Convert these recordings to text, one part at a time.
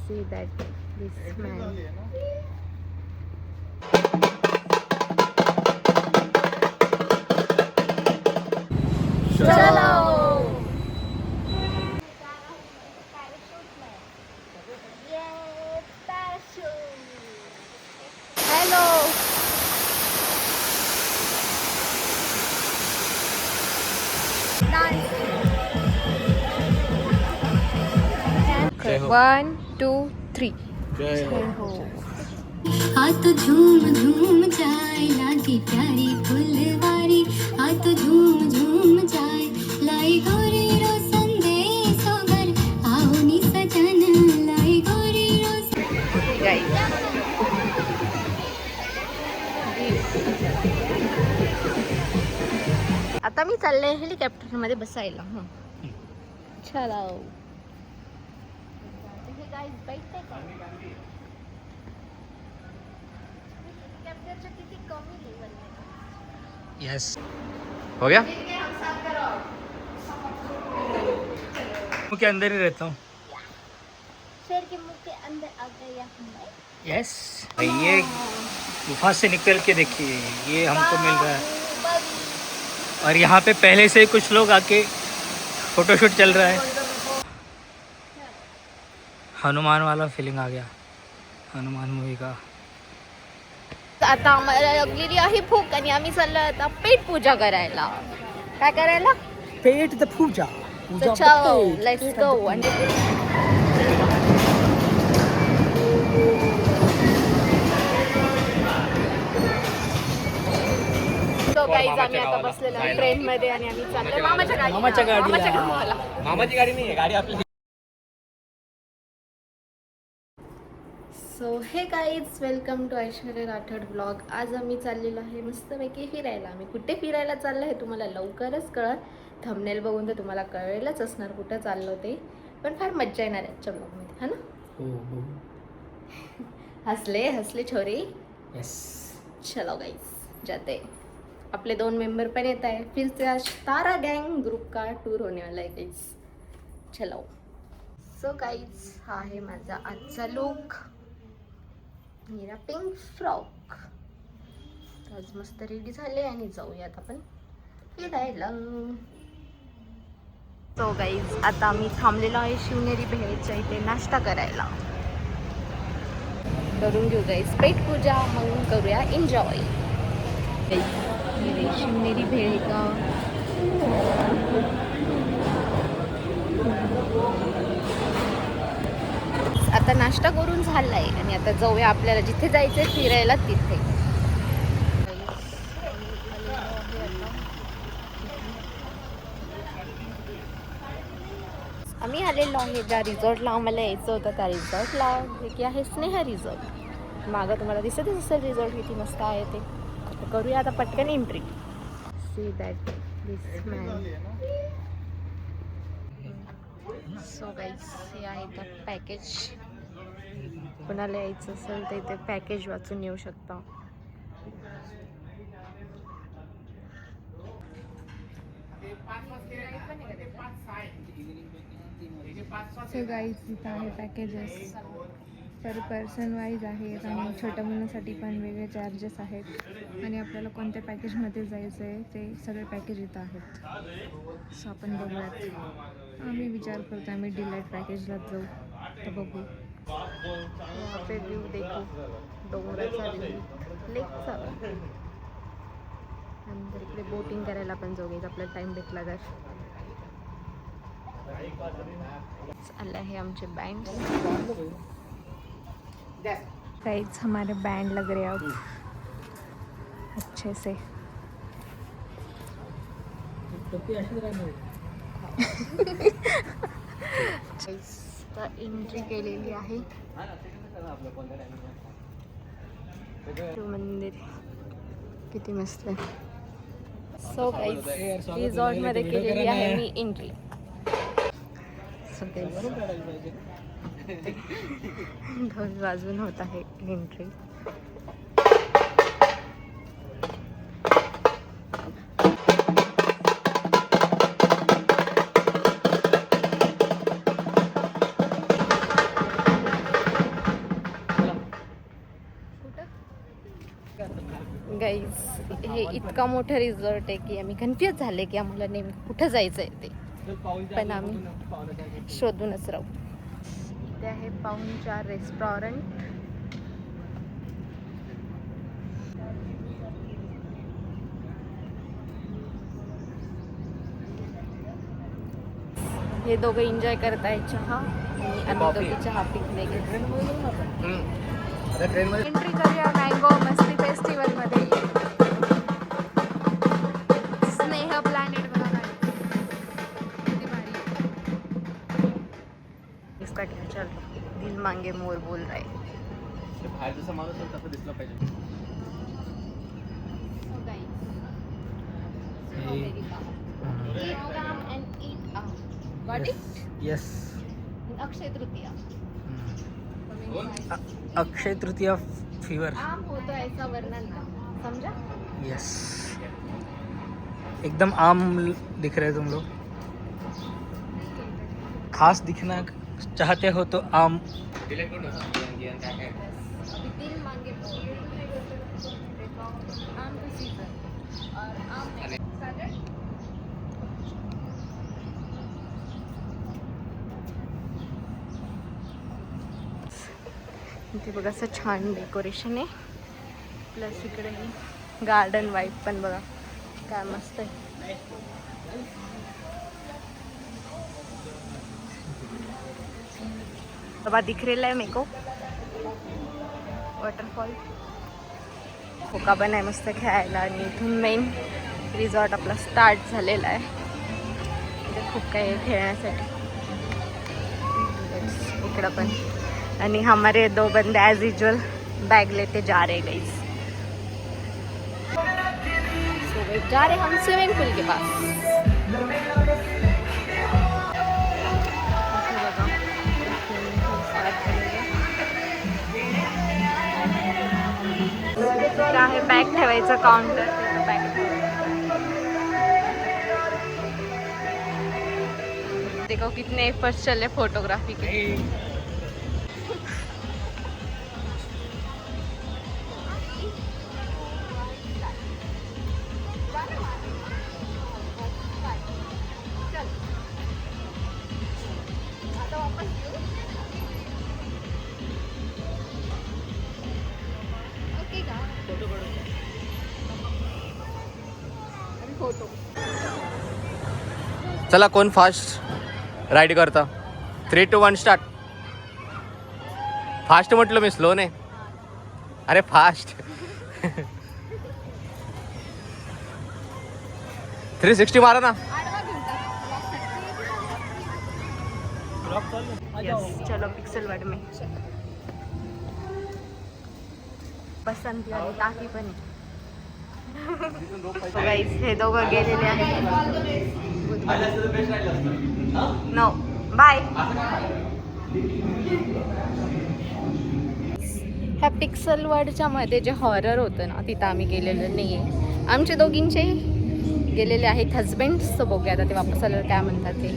See that this man. चलो. Hello. 1, 2, 3. जय हो. हाथ झूम झूम जाए लागी प्यारी फुलवारी हाथ झूम झूम जाए लाई गोरी रो संदेश घर आओ नी सजन लाई गोरी रो आता मी चालले हेलिकॉप्टर मध्ये बसायला. चलो. यस हो गया. मुंह के अंदर ही रहता हूँ. शेर के मुंह के अंदर आ गया. यस ये गुफा से निकल के देखिए ये हमको मिल रहा है और यहाँ पे पहले से कुछ लोग आके फोटोशूट चल रहा है. हनुमान वाला फीलिंग आ गया हनुमान मूवी का. आता आम्हाला लागलेली आहे भूक आणि आम्ही चाललो आता पेट पूजा करायला. काय करायला? पेट द पूजा. चलो लेट्स गो. तो गाईज आम्ही आता बसलेलो आहे ट्रेन मध्ये आणि आम्ही चाललोय मामाच्या गाडीला. मामाची गाडी नाही आहे गाडी आपली. So hey guys welcome to Aishwarya Rathod blog. आज आम्ही चाललेलो आहे मस्तपैकी फिरायला. आम्ही कुठे फिरायला चाललो हे तुम्हाला लवकरच कळत. थंबनेल बघून तर तुम्हाला कळेलच असणार कुठं चाललो ते. पण फार मज्जा येणार आहे आजच्या ब्लॉगमध्ये है ना. हसले हसले छोरे. यस चलो गाइस जाते. आपले 2 मेंबर पण येत आहे. फिर से आज तारा गैंग ग्रुप का टूर होने वाला है गाइस. चलो. सो गाइस हा आहे माझा आजचा लुक. मेरा पिंक फ्रॉक. आज मस्त रेडी झाले आणि जाऊयात आपण फिरायला. सो गाइस आता आम्ही थांबलेलो आहे शिवनेरी भेळच्या इथे नाश्ता करायला. करून घेऊ गाइस पेट पूजा मग करूया एन्जॉय. शिवनेरी भेळ का आता नाश्ता करून झालाय आणि आता जाऊया आपल्याला जिथे जायचंय फिरायला तिथे. आम्ही आलेलो आहे ज्या रिसॉर्टला आम्हाला यायचं होतं त्या रिसॉर्टला जे की आहे स्नेहा रिसॉर्ट. मागं तुम्हाला दिसतच असेल रिसॉर्ट किती मस्त आहे ते. तर करूया आता पटकन entry. See that this man. So guys हे आहे तर पॅकेज. कोणाला यायचं असेल तर इथे पॅकेज वाचून येऊ शकता. सो गाईज इथं आहे पॅकेजेस पर पर्सन वाईज आहेत आणि छोट्या मुलांसाठी पण वेगळे चार्जेस आहेत. आणि आपल्याला कोणत्या पॅकेजमध्ये जायचं आहे ते सगळे पॅकेज इथं आहेत. सो आपण बघूयात. आम्ही विचार करतो आम्ही डिलाईट पॅकेजलाच जाऊ तर बघू. पे व्ह्यू देखो डोंगराचा व्ह्यू लेकचा. नंतर इकडे बोटिंग करायला पण जाऊ गाईज आपल्याला टाइम भेटला तर. आला है हमचे बैंड. गाइस हमारे बैंड लग रहे हैं अब अच्छे से. एंट्री केलेली आहे. मंदिर किती मस्त आहे. सो गाईस रिसॉर्ट मध्ये केलेली आहे मी एंट्री. ढोल वाजवून होत आहे एंट्री. गाईज हे इतका मोठा रिसॉर्ट आहे की आम्ही कन्फ्यूज झाले की आम्हाला नेमकं कुठं जायचं आहे ते, पण आम्ही शोधूनच राहू. इथे आहे पाहुणचार रेस्टॉरंट. हे दोघं एन्जॉय करत आहेत चहा आणि आम्ही दोघे चहा पिकले घेतो. एंट्री करूया मँगो मस्ती फेस्टिवल मध्ये. स्नेह प्लॅनेट बघा किती भारी. इसका क्या चल दिल मांगे मोर बोल रहा है. बाहेर जसं माणूस आहे तसं दिसलं पाहिजे. यस. अक्षय तृतीया अक्षय तृतीया फीवर. आम होतो ऐसा वर्णन समझा. यस, एकदम आम दिख रहे तुम लोग. खास दिखना चाहते हो तो आम. दिल मांगे आम का सीजन और आम सैलड. इथे बघा असं छान डेकोरेशन आहे. प्लस इकडे गार्डन वाईट पण बघा काय मस्त आहे. बाबा दिख रहा है मेरे को वॉटरफॉल. फोका पण आहे मस्त खेळायला आणि इथून मेन रिसॉर्ट आपला स्टार्ट झालेला आहे. इथे खूप काही आहे खेळण्यासाठी इकडं पण. आणि हमारे दो बंदे एज यूजुअल बैग लेते जा रहे गाइस. सो गाइस जा रहे हम स्विमिंग पूल के पास. आहे बॅग ठेवायचं काउंटर. बॅग देखो कितने एफर्ट्स चले फोटोग्राफी के. चला कोण फास्ट राईड करता. 3, 2, 1 स्टार्ट. फास्ट म्हटलं मी, स्लो नाही. अरे फास्ट. 360 मारा ना. यस चलो पिक्सल वर्ड में बसंती आणि टाकी पण आहे. गाईस हे दोघं गेलेले आहेत. No bye. ह्या पिक्सल वर्डच्या मध्ये जे हॉरर होतं ना तिथं आम्ही गेलेलं नाही आहे. आमचे दोघींचे गेलेले आहेत हजबंड्स. तर बघूया आता ते वापस आल्यावर काय म्हणतात ते.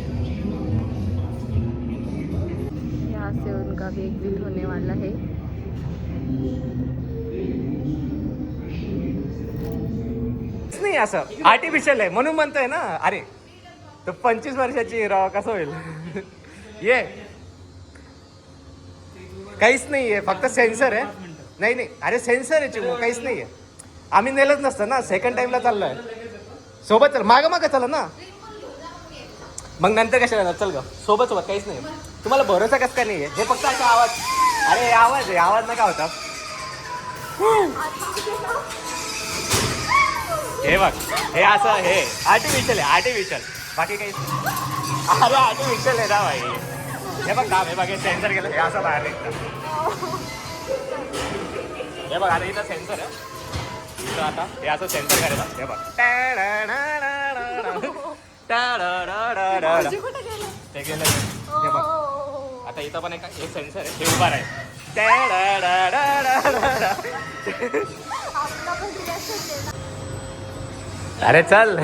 यहाँ से उनका भी एग्जिट होने वाला है. नाही असं आर्टिफिशियल आहे म्हणून म्हणतोय ना. अरे तो 25 वर्षाची राव कसं होईल. ये काहीच नाहीये, फक्त सेन्सर आहे. नाही नाही अरे सेन्सर आहे चिमू, काहीच नाहीये. आम्ही नेलंच नसतं ना. सेकंड टाइमला चाललोय सोबत. चल मागं मागं चला ना. मग नंतर कशाला येणार. चल ग सोबत सोबत. काहीच नाही. तुम्हाला भरोसा कसं काय नाहीये. हे फक्त असा आवाज. अरे आवाज आहे, आवाज नका होता. हे बघ हे असं हे आर्टिफिशियल आहे. आर्टिफिशियल बाकी काहीच नाही. अरे आर्टिफिशियल आहे ना भाई. हे बघ दाब. हे बघ हे सेन्सर केलं. हे असं बाहेर निघतं. हे बघ आता इथं सेन्सर आहे. इथं आता हे असं सेन्सर करायला. हे बघ ते गेलं. हे बघ आता इथं पण एक सेन्सर आहे. हे उभा आहे. अरे चल.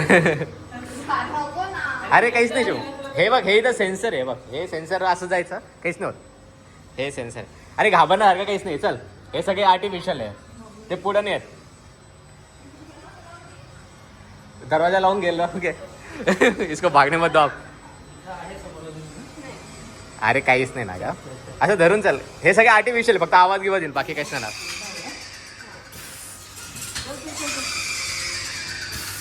अरे काहीच नाही शिव. हे बघ हे इथं सेन्सर आहे. बघ हे सेन्सर असं जायचं काहीच नाही होत. हे सेन्सर. अरे घाबरण्यासारखं काहीच नाही. चल हे सगळे आर्टिफिशियल आहे. ते पुढं नाही आहेत. दरवाजा लावून गेलो ओके इसको भागने मत दो आप. अरे काहीच नाही ना का असं धरून चाल. हे सगळे आर्टिफिशियल फक्त आवाज गिवाज येईल बाकी काहीच नाही.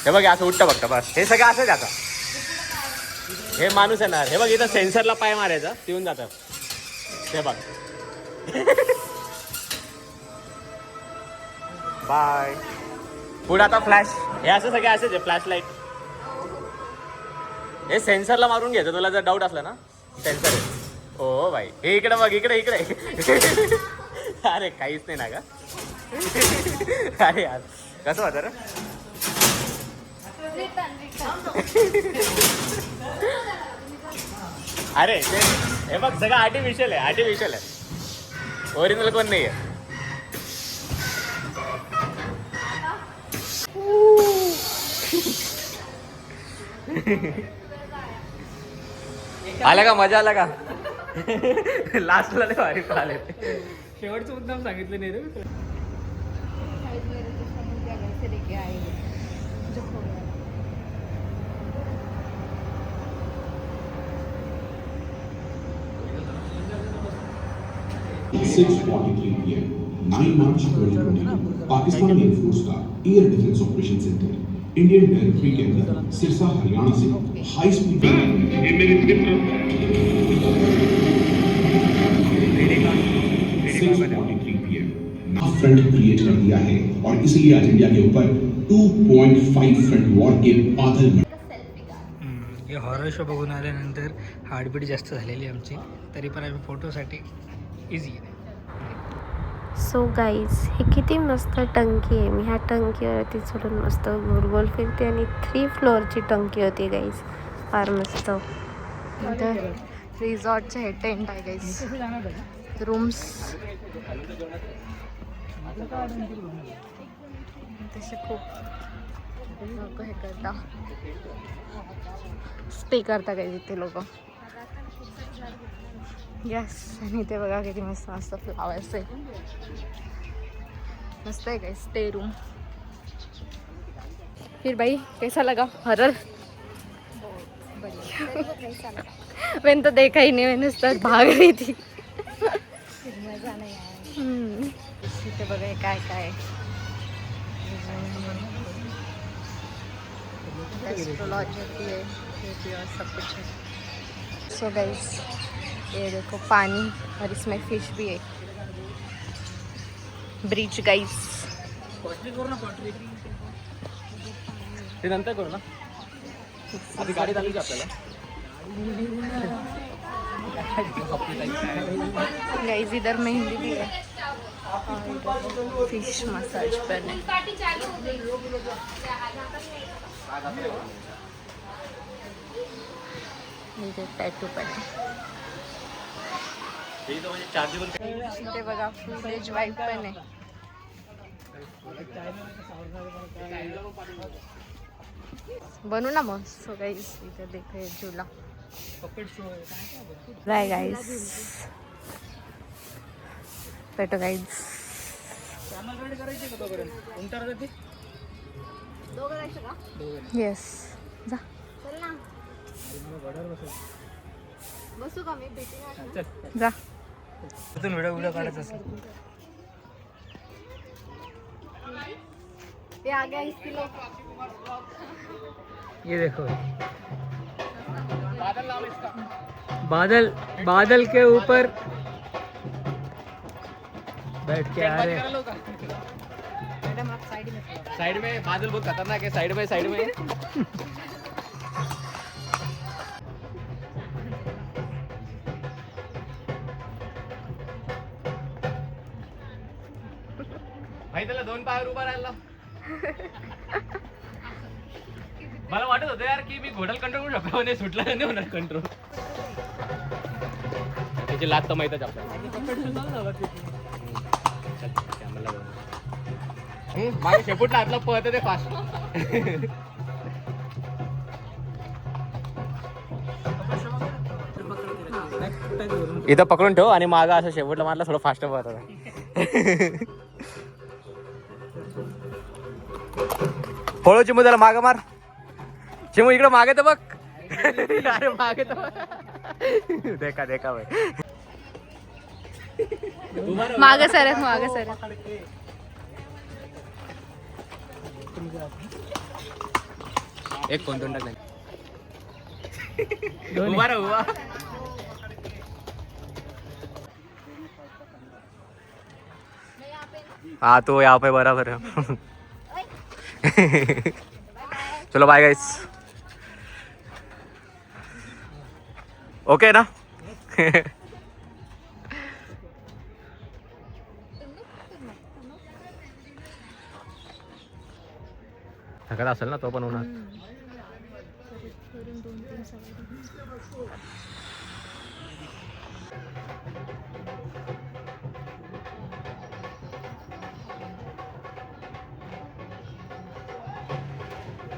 हे बघ असं उठतं बघतं बस. हे सगळं असंच आता. हे माणूस येणार. हे बघ इथं सेन्सरला पाय मारायचा येऊन जातात. हे बघ बाय. पुढे आता फ्लॅश. हे असं सगळे असेच आहे फ्लॅश लाईट. हे सेन्सरला मारून घ्यायचं तुला जर डाऊट असला ना. सेन्सर आहे. हो भाई हे इकडे बघ इकडे इकडे. अरे काहीच नाही ना का. अरे यार कसं होतं रे. अरे हे बघ सगळं आर्टिफिशियल आहे. आर्टिफिशियल आहे. ओरिजिनल कोण नाही आहे. आला का मजा आला का. लास्टला लय भारी आले. शेवटचं मुद्दाम सांगितलं नाही रे. PM, 9 March 2020, पाकिस्तान एयरफोर्स का air defence operation centre Indian territory के अंदर सिरसा हरियाणा से high speed 6:43 PM front create कर दिया है और इसलिए आज इंडिया के ऊपर 2.5 फ्रंट वॉर के बादल. हे हॉरर शो बघून आल्यानंतर हार्टबीट जास्त झालेली आमची. तरी पण आम्ही फोटोसाठी इझी आहे. सो गाईज हे किती मस्त टंकी आहे. मी ह्या टंकीवरती चढून मस्त गोल फिरते आणि 3 फ्लोअरची टंकी होती गाईज. फार मस्त. इथं रिसॉर्टचे हे टेंट आहे गाईज. रूम्स तसे खूप लोक हे करता स्टे करता गाईज इथे लोक. यस आणि इथे बघा किती मस्त मस्त फ्लावर्स आहे. मस्त आहे काय स्टे रूम. फिर भाई कैसा लगा हॉरर. मैंने तो देखा ही नहीं. मैंने उस भाग रही थी. इथे बघा हे काय काय एस्ट्रोलॉजी भी है और सब कुछ है. सो गाइस ये देखो पानी और इसमें फिश भी है. Bridge guys. ते नंतर करू ना. आधी गाडी चालू आपल्याला. गाइस इधर मेहंदी भी है. फिश मसाज पर है. इधर टैटू पर है. इथे बघा फुटेज वाईफ पण आहे. बनू ना मग. सो गाइस इधर देखो ये झूला. राय गाइस पेटो गाइस. येस जा. बसू का मी जा. व्हिडिओ काढायचा असेल. ये आ गया इसके लिए. ये देखो बादल. बादल के ऊपर बैठ के आ रहे. मैडम आप साइड में बादल बहुत खतरनाक है. साइड में भाई त्याला 2 पायावर उभा राहिला. मला वाटत होतं यार की मी घोटाल कंट्रोल करू शकतो. नाही सुटला नाही होणार कंट्रोल. त्याची लात तर माहितच आपल्याला. माझ्या शेपूटला हातला पळत ते फास्ट. इथं पकडून ठेव आणि मागा असं शेपूटला मारला थोडं फास्ट पळत होता. फळोची मुद्दाला माग मार. चिमू इकडे मागे तर बघ. अरे मागे तर बघ. देखा देखा भाई. माग सर माग सर. एक कोण दोन टाकले. उभा रे उभा. हाँ तो यहाँ पे बराबर है. चलो बाय गाइस. ओके ना. थकत असेल ना तो पण होणार.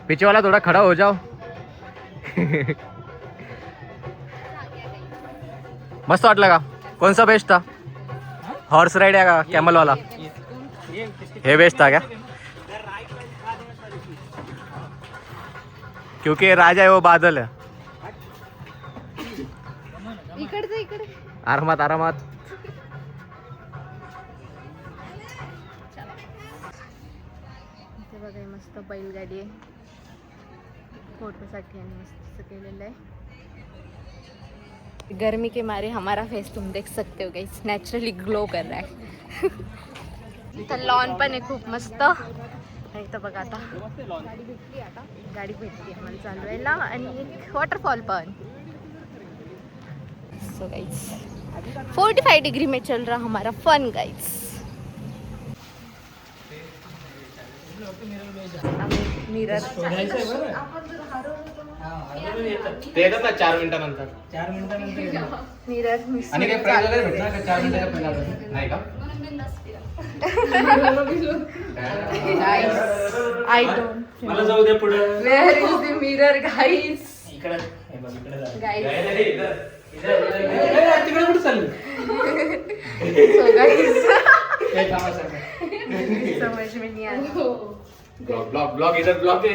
पीछे वाला थोड़ा खड़ा हो जाओ. मस्त वाटलं का? कौन सा बेस्ट था? हॉर्स राइड है का कैमल वाला? ये बेस्ट था क्या? क्योंकि राजा है वो बादल है. इकडचं इकडे. आरामात आरामात. इथे बघा हे मस्त बैलगाडी आहे. फोटोसाठी आणि मस्त केलेलं आहे. गर्मी के मारे हमारा फेस तुम देख सकते हो गाइस नॅचरली ग्लो कर रहा है. इथं लॉन पण आहे खूप मस्त. इथं बघा आता गाडी भेटली आम्हाला चालवायला आणि एक वॉटरफॉल पण. सो गाइस 45 डिग्री में चल रहा हमारा फन गाइस. मिरर ते येतात ना 4 मिनिटानंतर. मिरर आणि काय प्राइस वगैरे भेटणार का 4 मिनिटाच्या पहिला नाही का? I don't. मला जाऊ दे पुढे. Where is the mirror, guys? इकडे हे बघ इकडे जा. Guys. तिकडे कुठे चालली? So guys, काय कामासाठी? समझ में नहीं आया. ब्लॉग इधर ब्लॉग ये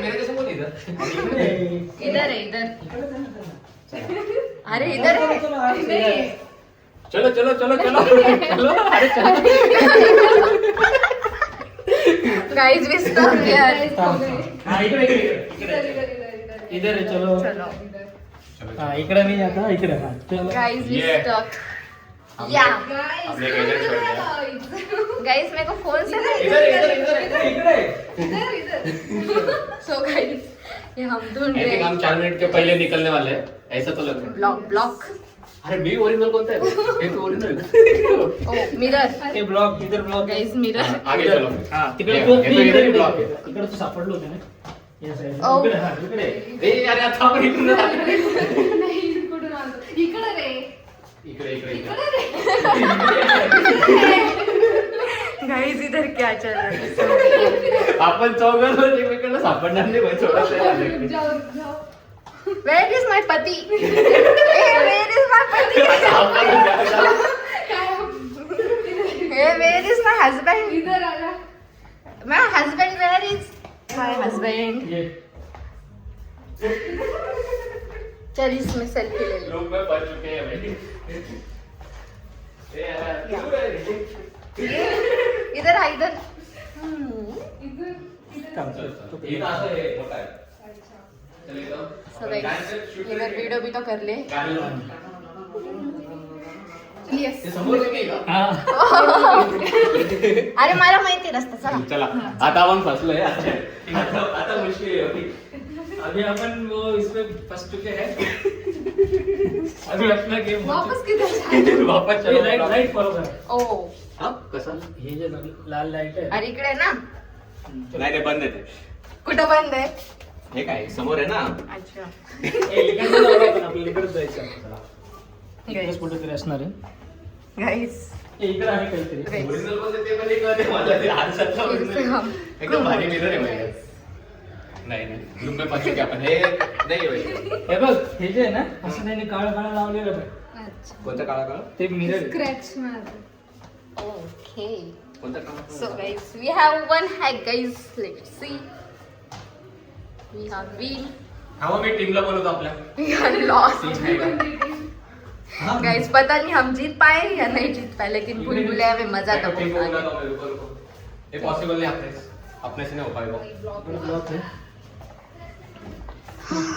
मेरे कैसे बोल इधर. इधर है इधर. अरे इधर है. नहीं. चलो चलो चलो चलो चलो. अरे चलो. Guys, we stuck here. हाँ इकडे इधर है चलो. चलो. हाँ इकडे नहीं जाता इकडे. हाँ चलो. Guys, we Yeah. stuck. Yeah. हमने इधर छोड़ दिया. Guys, मेरे को फोन से ना इधर इधर इधर. So guys, ये हम ढूंढ I रहे think हैं. हम 4 मिनट के पहले निकलने वाले हैं. ऐसा तो लग रहा है. ब्लॉक. अरे मी ओरिजिनल कोणता आहे? हे तो ओरिजिनल. ओ मिरर. ते ब्लॉक इधर ब्लॉक. Guys mirror. आगे चलो. हाँ तिकडे ये तो तो इधर ही ब्लॉक आहे. इकडे तो सापडलो होते ना. या साईड. Oh. इकडे हाँ इकडे. ए अरे आता आपण इकडे इकडे रे. इकडे इकडे इकडे. गाइस इधर क्या चल रहा है? आपण चौघांना एकमेकांना सापडणार नाही भाई. थोडंसं Where is my पति? Hey, where is my पति? Hey, where is my husband? इधर आला. My husband, where is my husband? ये चल इसमें सेल्फी ले ले. लोग में पड़ चुके हैं भाई. ए यार क्यों है? इधर आ इधर. काम ये तो असं आहे मोठा आहे. चल इधर. So guys, इधर वीडियो भी तो कर ले. Yes. ते समोर नाही का? हाँ अरे मला माहिती रस्ता चला. चला आता आपण फसलोय. आता मुश्किल आहे. अभी अपन वो इसमें फंस चुके हैं. अभी अपना गेम वापस किधर जाए? वापस ये चलो. लाइट लाइट फॉलो कर. ओ हा कसं? हे जे लाल लाइट आहे. अरे इकडे ना. नाही ते बंद आहे ते. कुठं बंद आहे? हे काय समोर आहे ना. अच्छा. ए, इकडनं जाऊ आपण, आपल्याला इकडेच जायचं आहे आपल्याला. इकडेच कुठेतरी असणार आहे. गाइस ए, इकडे आहे काहीतरी. ओरिजिनल मध्ये ते पण एक मला ते आरशातला original. एकदम भारी मिरर आहे माहिती. नाही नाही ग्रुप में पहुंच चुके आपण. हे नाही आहे भाई. हे बघ हे जे आहे ना असं त्यांनी काळं काळं लावलेलं आहे. कोणता काळा काळा? ते मिरर ओके. कोणता काळा? So guys, we have one hack guys. Let's see. We have win, हवा मी टीमला बोलवतो आपल्या. We R lost. गाइस पता नहीं हम जीत पाए या नहीं जीत पाए, लेकिन भूल भुलैया में मजा तो बहुत आ गया. ये पॉसिबल नहीं अपने से नहीं हो पाएगा.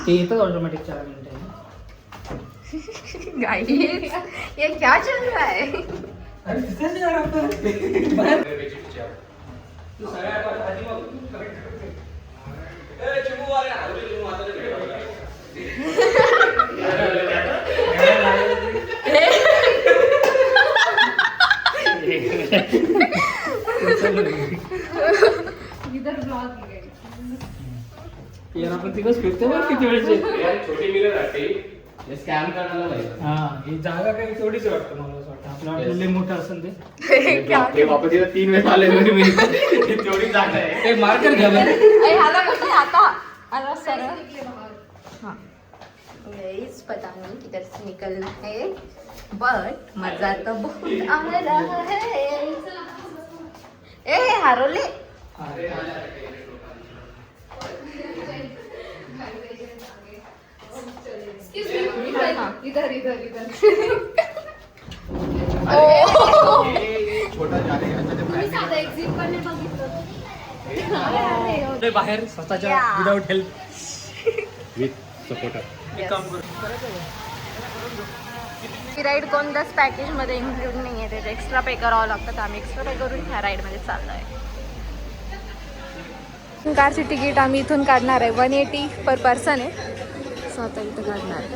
ते येतं ऑटोमॅटिक 4 मिनिटं. गाइस ये क्या चल रहा है? अरे तिथेच यार आपण यार आपण तिथंच फिरतो बघ किती वेळचे. छोटी मिळत वाटते स्कॅम करायला पाहिजे. हा ही जागा काही तेवढीच वाटतं मला असं वाटतं. आपलं वाटलं लय मोठं असेल ते. क्या ते वापस तिला 3 वेळा आले तरी मी तेवढी जागा आहे. ते मार्कर घ्या बरं. अरे हाला कुठे आता आला सर. हाँ गाइस पता नहीं किधर से निकलना है, बट मजा तो बहुत आ रहा है. ए हारोले इधर इधर इधर. छोटा जागा ते बाहेर स्वतःच्या Yeah. Without help with supporter. काम करू. ही राईड कोणत्याच पॅकेज मध्ये इन्क्लूड नाही आहे, त्याचे एक्स्ट्रा पे करावं लागतं. तर आम्ही एक्स्ट्रा पे करून ह्या राईड मध्ये चाललो आहे. कारची तिकीट आम्ही इथून काढणार आहे 180 पर पर्सन आहे. सो आता इथं काढणार आहे.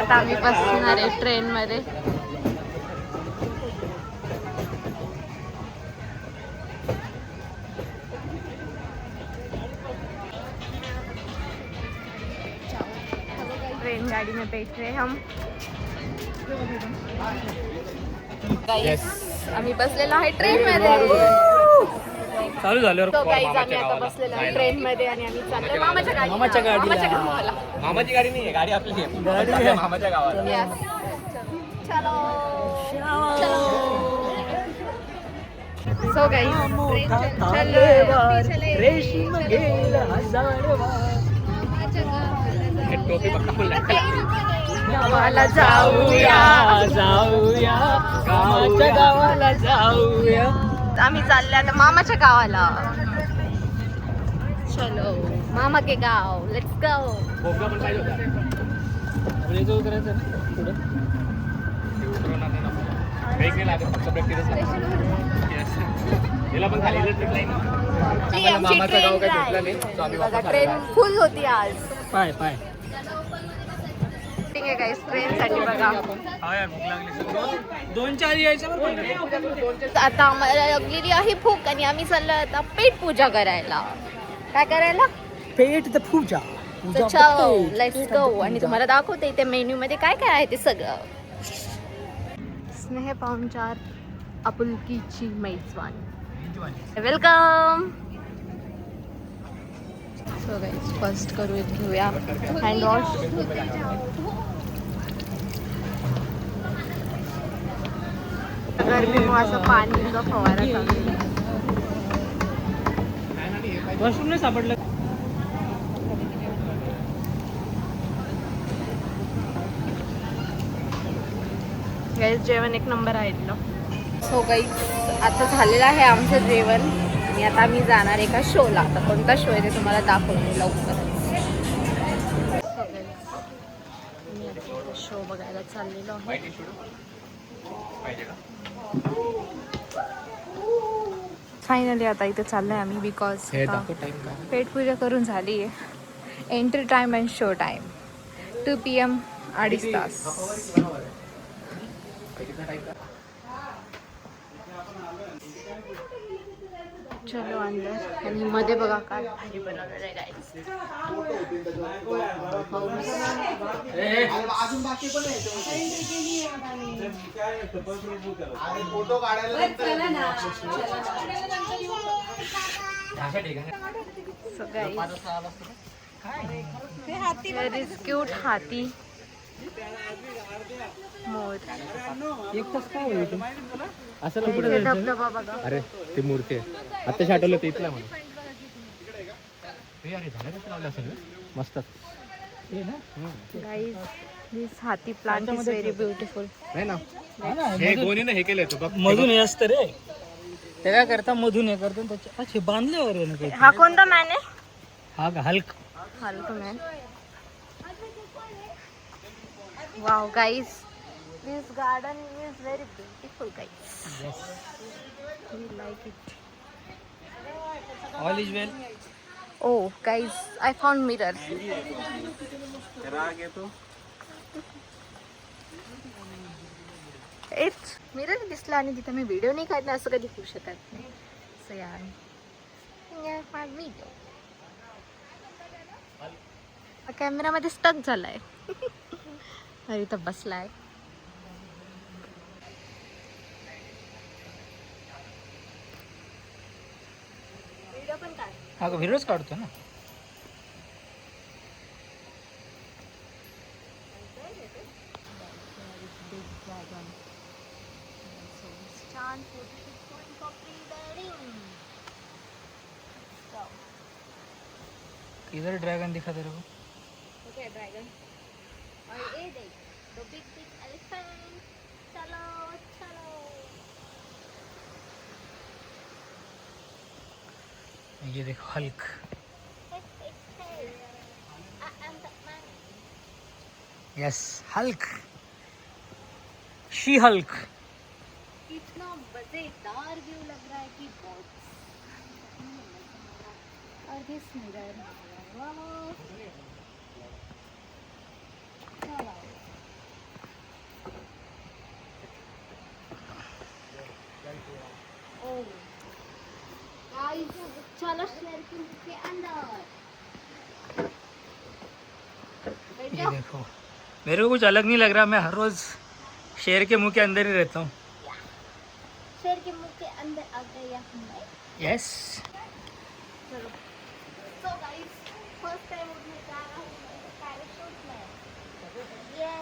आता आम्ही बसणार आहे ट्रेन मध्ये. ट्रेन गाड़ी में बैठ रहे हम. Guys, आम्ही बसलेलो आहे ट्रेन मध्ये. चालू झाल्यावर तो गाईज आम्ही आता बसलेलो आहे ट्रेन मध्ये आणि आम्ही चाललोय मामाच्या गाडीला. मामाच्या गाडीला. मामाच्या गावाला. मामाची गाडी नाही आहे, गाडी आपली आहे. गाडी आहे. मामाच्या गावाला. Yes. चलो चलो. सो गाईज रेशीम गेला टोपी पकडा. गावाला जाऊया. जाऊया मामाच्या गावाला जाऊया. आम्ही चालले आता मामाच्या गावाला. चलो मामा के गाव, लेट्स गो. बोगदा पण पाहिजे होता. पुढे जो उतरायचं ना पुढे. ब्रेक नाही लागत, फक्त प्रॅक्टिस याला पण खाली आमची मामाचं गाव ट्रेन काही भेटलं नाही, so आम्ही बघा वापस ट्रेन आलेलो. फुल होती आज. पाय पाय ठीक आहे गाईस, ट्रेन साठी बघा हा यार भूक लागली. 2-4 यायचं बरं. आता आम्हाला लागलेली आहे भूक आणि आम्ही चाललो आता पेट पूजा करायला. काय करायला? पेट द पूजा. Let's go. आणि तुम्हाला दाखवते इथे मेन्यू मध्ये काय काय आहे ते सगळं. स्नेह पाहुणचार, आपुलकीची मेजवान. वेलकम. सो गाईज फर्स्ट घेऊया हँड वॉश. गरमीमुळे असं पाणीचा फवारा चालू आहे. वॉशरूम नाही सापडलं. गाईज जेवण एक नंबर आहे इथलं. सो गाईज आता झालेलं आहे आमचं जेवण आणि आता आम्ही जाणार एका शोला. आता कोणता शो आहे ते तुम्हाला दाखवते लवकरच. शो बघायला चाललेलो आहे. फायनली आता इथे चाललोय आम्ही बिकॉज पेट पूजा करून झाली आहे. Entry time and show time 2 PM 2.5 तास. चलो अंदर. आणि मध्ये बघा काय भारी बनवलेलं आहे guys. So guys, very cute हाती मोर. असं इथे धबधबा बघा. अरे ती मूर्ती आहे, आता आठवलं ते इथलं म्हणून. अरे झालं कसं लावलं असेल मस्त. गाईज दिस हाती प्लांट इज व्हेरी ब्युटिफुल. नाही ना, हे गोनीनं हे केलंय तो बघ. मधून हे असतं रे, ते काय करता मधून हे करतो त्याचे अच्छे बांधल्यावर आहे ना काही. हा कोणता मॅन आहे? हा का Hulk. Hulk man. Wow guys, this garden is very beautiful guys. We like it. All is well. Oh guys, I found mirror. It's mirror दिसला आणि तिथे मी व्हिडिओ नाही काढला असं कधी होऊ शकत नाही. So yeah, my video. Camera मध्ये स्टक झालाय. अरे इथं बसलाय. व्हिडिओ पण काढ. हा का व्हिडिओच काढतो ना. छान फोटोशूट करून कॉपी वेडिंग. इधर ड्रैगन दिखा तेरे को. Okay dragon. और ये देख द बिग बिग एलिफेंट. चलो चलो. ये देखो Hulk. Yes Hulk. She Hulk. कितना मजेदार व्यू लग रहा है कि बहुत. और दिस मिरर. चलो शेर के अंदर. ये देखो मेरे को कुछ अलग नहीं लग रहा. मैं हर रोज शेर के मुंह के अंदर ही रहता हूँ. शेर के मुंह के अंदर आ गया हमने. यस. चलो. So guys, first time उड़ने जा रहा हूँ मैं पैराशूट में. ये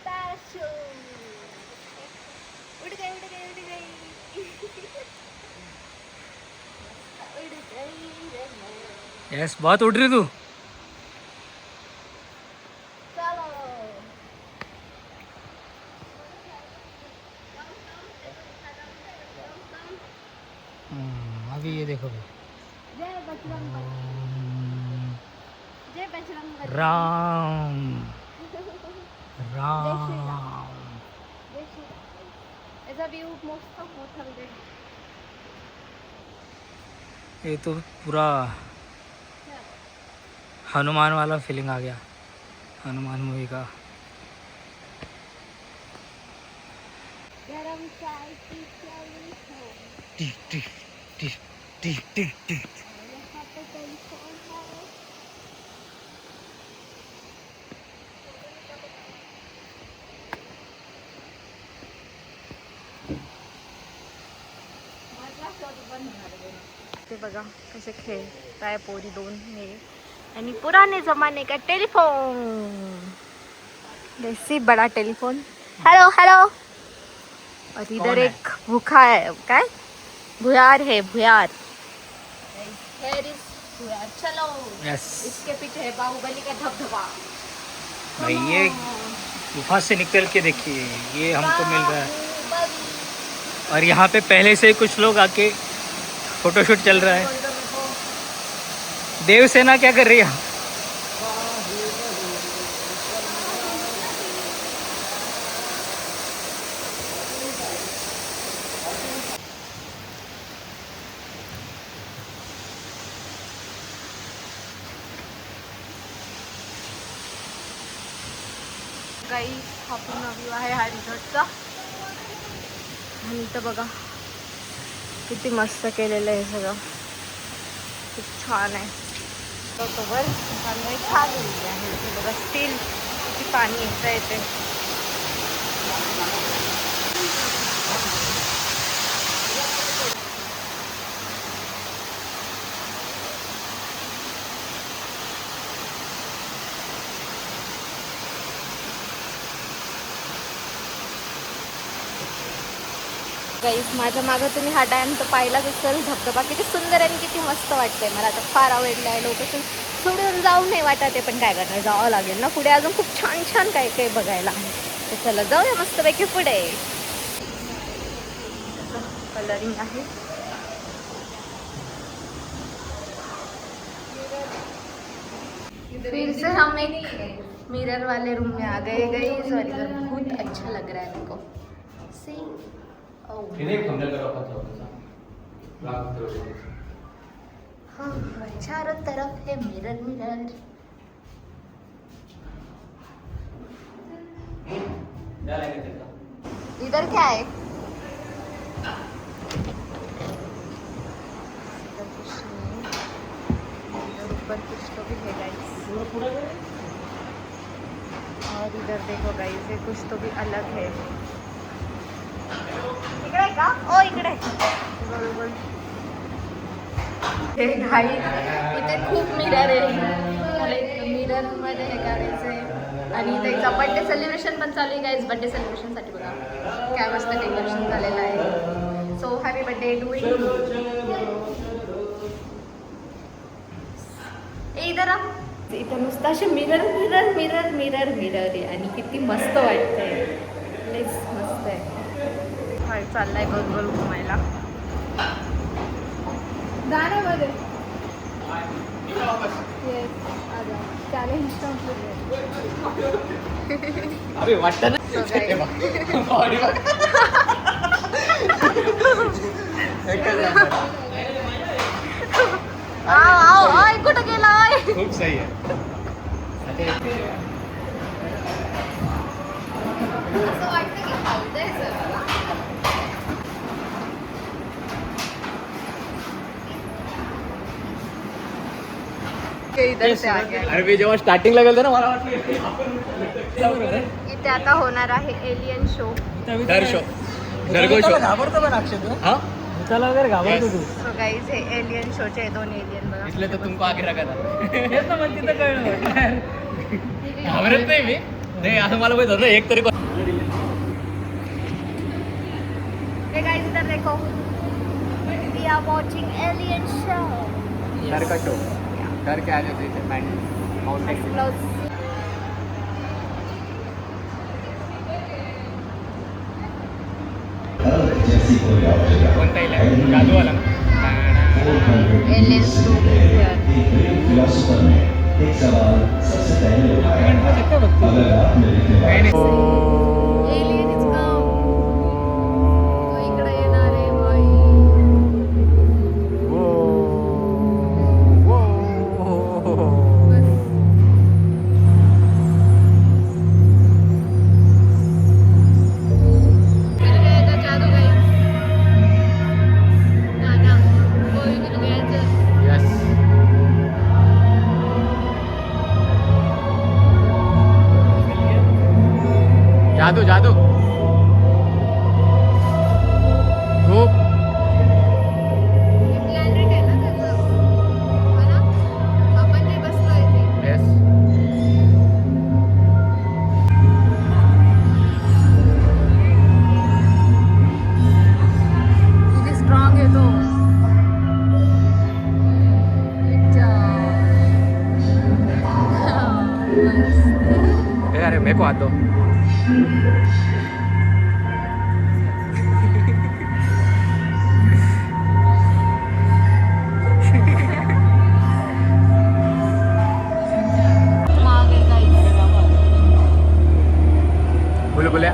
पैराशूट. उड़ गई उड़ गई उड़ गई. उड़ गई रे मैं. यस बहुत उड़ रही तू. चलो. अभी ये देखो भाई. जय बजरंग बली. जय बजरंग बली. राम राम. जय श्री राम. त्याचा व्ह्यू मस्त मोठा वगैरे. ये तो पूरा हनुमान वाला फीलिंग आ गया, हनुमान मूवी का. गरम चाय की प्याली हो. Tick tick tick tick tick tick. यहाँ पे टेलीफोन है. ते बघा कसे खेळताय पोरी दोन हे. आणि पुराने जमाने का टेलीफोन, देसी बड़ा टेलीफोन. Hello hello. और इधर एक भूखा है, काय भुयार है, भुयार. भुयार चलो. यस इसके पीछे है बाहुबली का धबधबा. भाई, ये गुफा से निकल के देखिए, ये हमको मिल रहा है. बाहुबली. और यहाँ पे पहले से ही कुछ लोग आके फोटोशूट चल रहा है. देवसेना क्या कर रही है? गाईस, हा पूर्ण व्ह्यू आहे हा रिसॉर्टचा. आणि इथं बघा किती मस्त केलेलं आहे सगळं, खूप छान आहे. बरोबर पाणी छान लिहिली आहे. इथे बघा स्टील किती पाणी येतं येते. गाईस, माझ्या मागं तुम्ही हा डॅम तर पाहिलाच असेल. धबधबा किती सुंदर आणि किती मस्त वाटतंय. मला आता फार आवडलं आहे. लोकेशन सोडून जाऊ नाही वाटत आहे, पण काय करणार, जावं लागेल ना. पुढे अजून खूप छान छान काय काय बघायला आहे. तर चला जाऊया मस्तपैकी पुढे. कलरिंग आहे. फिर से हम एक मिरर वाले रूम में आ गए. गाइस, और इधर बहुत अच्छा लग रहा है मेरे को. सी हाँ, चारों तरफ है मिरर मिरर. इधर क्या है? इधर कुछ नहीं. इधर ऊपर कुछ तो भी है गाइस. और इधर देखो गाइस, ये कुछ तो भी अलग है. इकडे का? ओ इकडे बरोबर. हे घाई इथे खूप मिरर आहे. मला मिरर मध्ये हे करायचं आहे. आणि इथे एक बर्थडे सेलिब्रेशन पण चालू आहे गाईज. बर्थडे सेलिब्रेशनसाठी बघा काय मस्त डेकोरेशन झालेलं आहे. So happy birthday to you. इधर इथं नुसतं असे mirror mirror mirror mirror mirror आहे. आणि किती मस्त वाटतंय, लईच मस्त आहे. हा चाललाय गोल गोल घुमायला. गाण्यामध्ये चॅलेंज अरे वाटतं ना. कुठं गेला? खूप सही आहे. असं वाटतं की हलतंय सर. इधर से आ गया. अरे मी जेव्हा स्टार्टिंगला गेलो ना, मला वाटलं इथे आता होणार आहे एलियन शो. दर्गो शो. घाबरतो पण अक्षय तू? हाँ, भूताला वगैरे घाबरतो तू? सो गाईज, हे एलियन शोचे 2 एलियन बघा. इसलिए तो तुमको आगे रखा था. हेच ना, मग तिथं कळलं. घाबरत नाही मी. नाही, असं मला माहित होतं एक तरी. हे गाईज, इधर देखो, we are watching alien show. डर का शो. डर के आगे से माउंटेन. कोणता इलाका? जादूवाला ना. Alien show. फिलोसोफर ने एक सवाल सबसे पहले उठाया, अगर आप में लिखने वाले एलियन इज कम. जादू जादू खूप प्लॅनेट आहे ना त्याचं, हो ना? आपण जे बसलोय ते. येस किती स्ट्रॉंग आहे तो. अरे मेरे को हाथ दो बुलबुल्या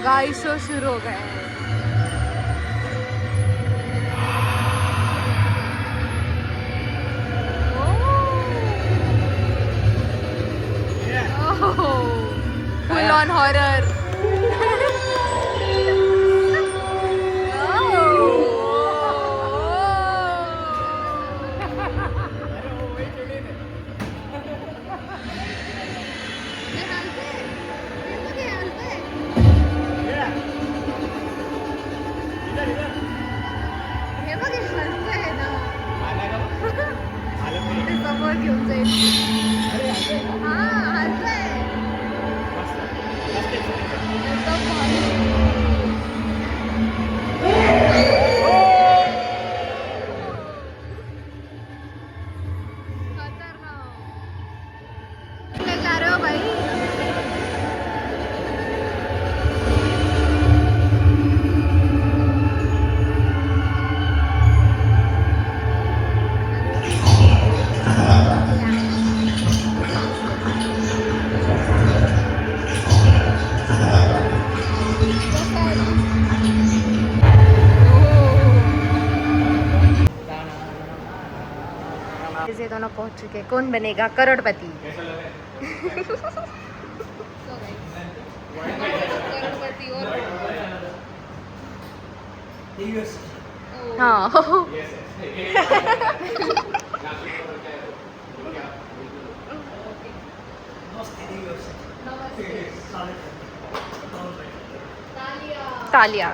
गाइस शो शुरू हो गया है. Full on horror. हे बघ, हे हलतंय ना. ते समोर घेऊन जाईल. हा, हलतंय. एकदम भारी. खतरनाक. ले जा रहे हो भाई? ये दोनों पहुंच चुके. कौन बनेगा करोड़पति? करोड़पति और हाँ. तालिया.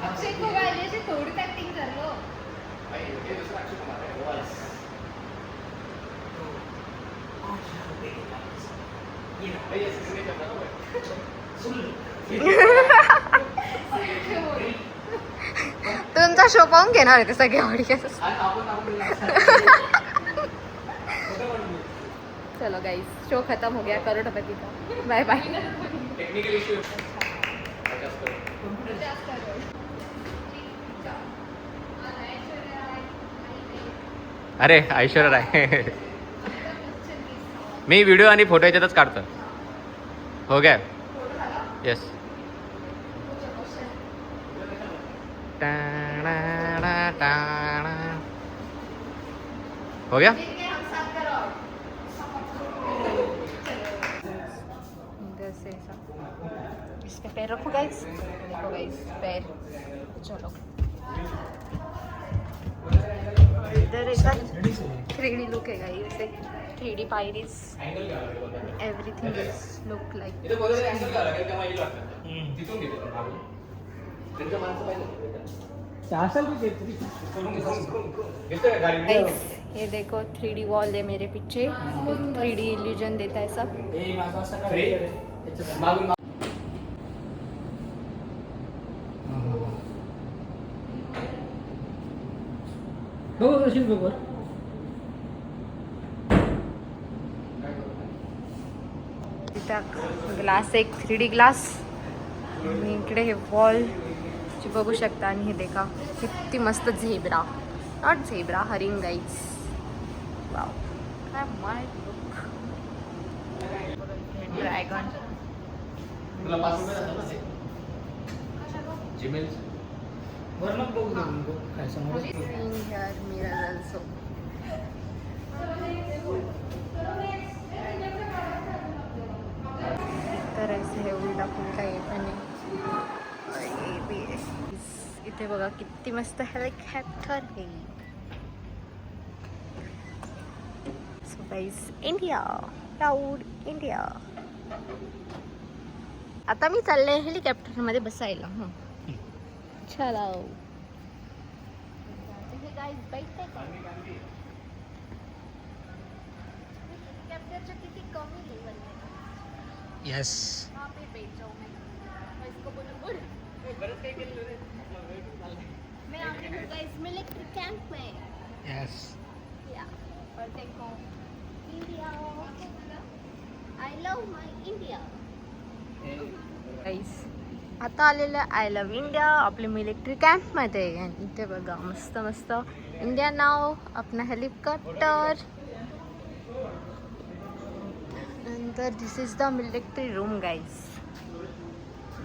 अक्षय कुमार जैसे थोड़ी एक्टिंग कर लो. तुमचा शो पाहून घेणार आहे ते सगळे ऑडियन्स. चलो गाइस, शो खत्म हो गया करोड़पति का. Bye bye. अरे ऐश्वर्या राय मी व्हिडिओ आणि फोटो याच्यातच काढतो. हो गया येस. हो गया. इधर से ऐसा इस पे पैर रखो गाइस. देखो गाइस पैर. चलो इधर ऐसा 3D लुक है गाइस. ऐसे 3D पायरीज. Everything is look like. Guys ये देखो 3D वॉल है मेरे पीछे. 3D इल्यूजन देता है सब. तिथं ग्लास, एक 3D ग्लास. आणि इकडे हे वॉल बघू शकता. आणि हे देखा किती मस्त झेब्रा, नॉट झेब्रा, हरिंग गाईज. वाव काय my look. Dragon. Seeing here mirror also. तर हे उलटा फुलटा येत आणि इथे बघा किती मस्त हेलिकॉप्टर आहे. So guys India proud India. आता मी चालले हेलिकॉप्टर मध्ये बसायला. चला गाईस बैठते का हेलिकॉप्टरच्या किती कमी लेवल आहे. यस. वहाँ पे बैठ जाऊँ मैं इसको बोलूँ बोल मैं आ गई हूँ गाइस मिलिट्री कैंप में. यस. या और देखो India I love my India. Guys आता आलेलं आय लव इंडिया आपल्या मिलिट्री कॅम्पमध्ये. आणि इथे बघा मस्त मस्त इंडिया नाव आपला हेलिकॉप्टर. नंतर this is the military room guys.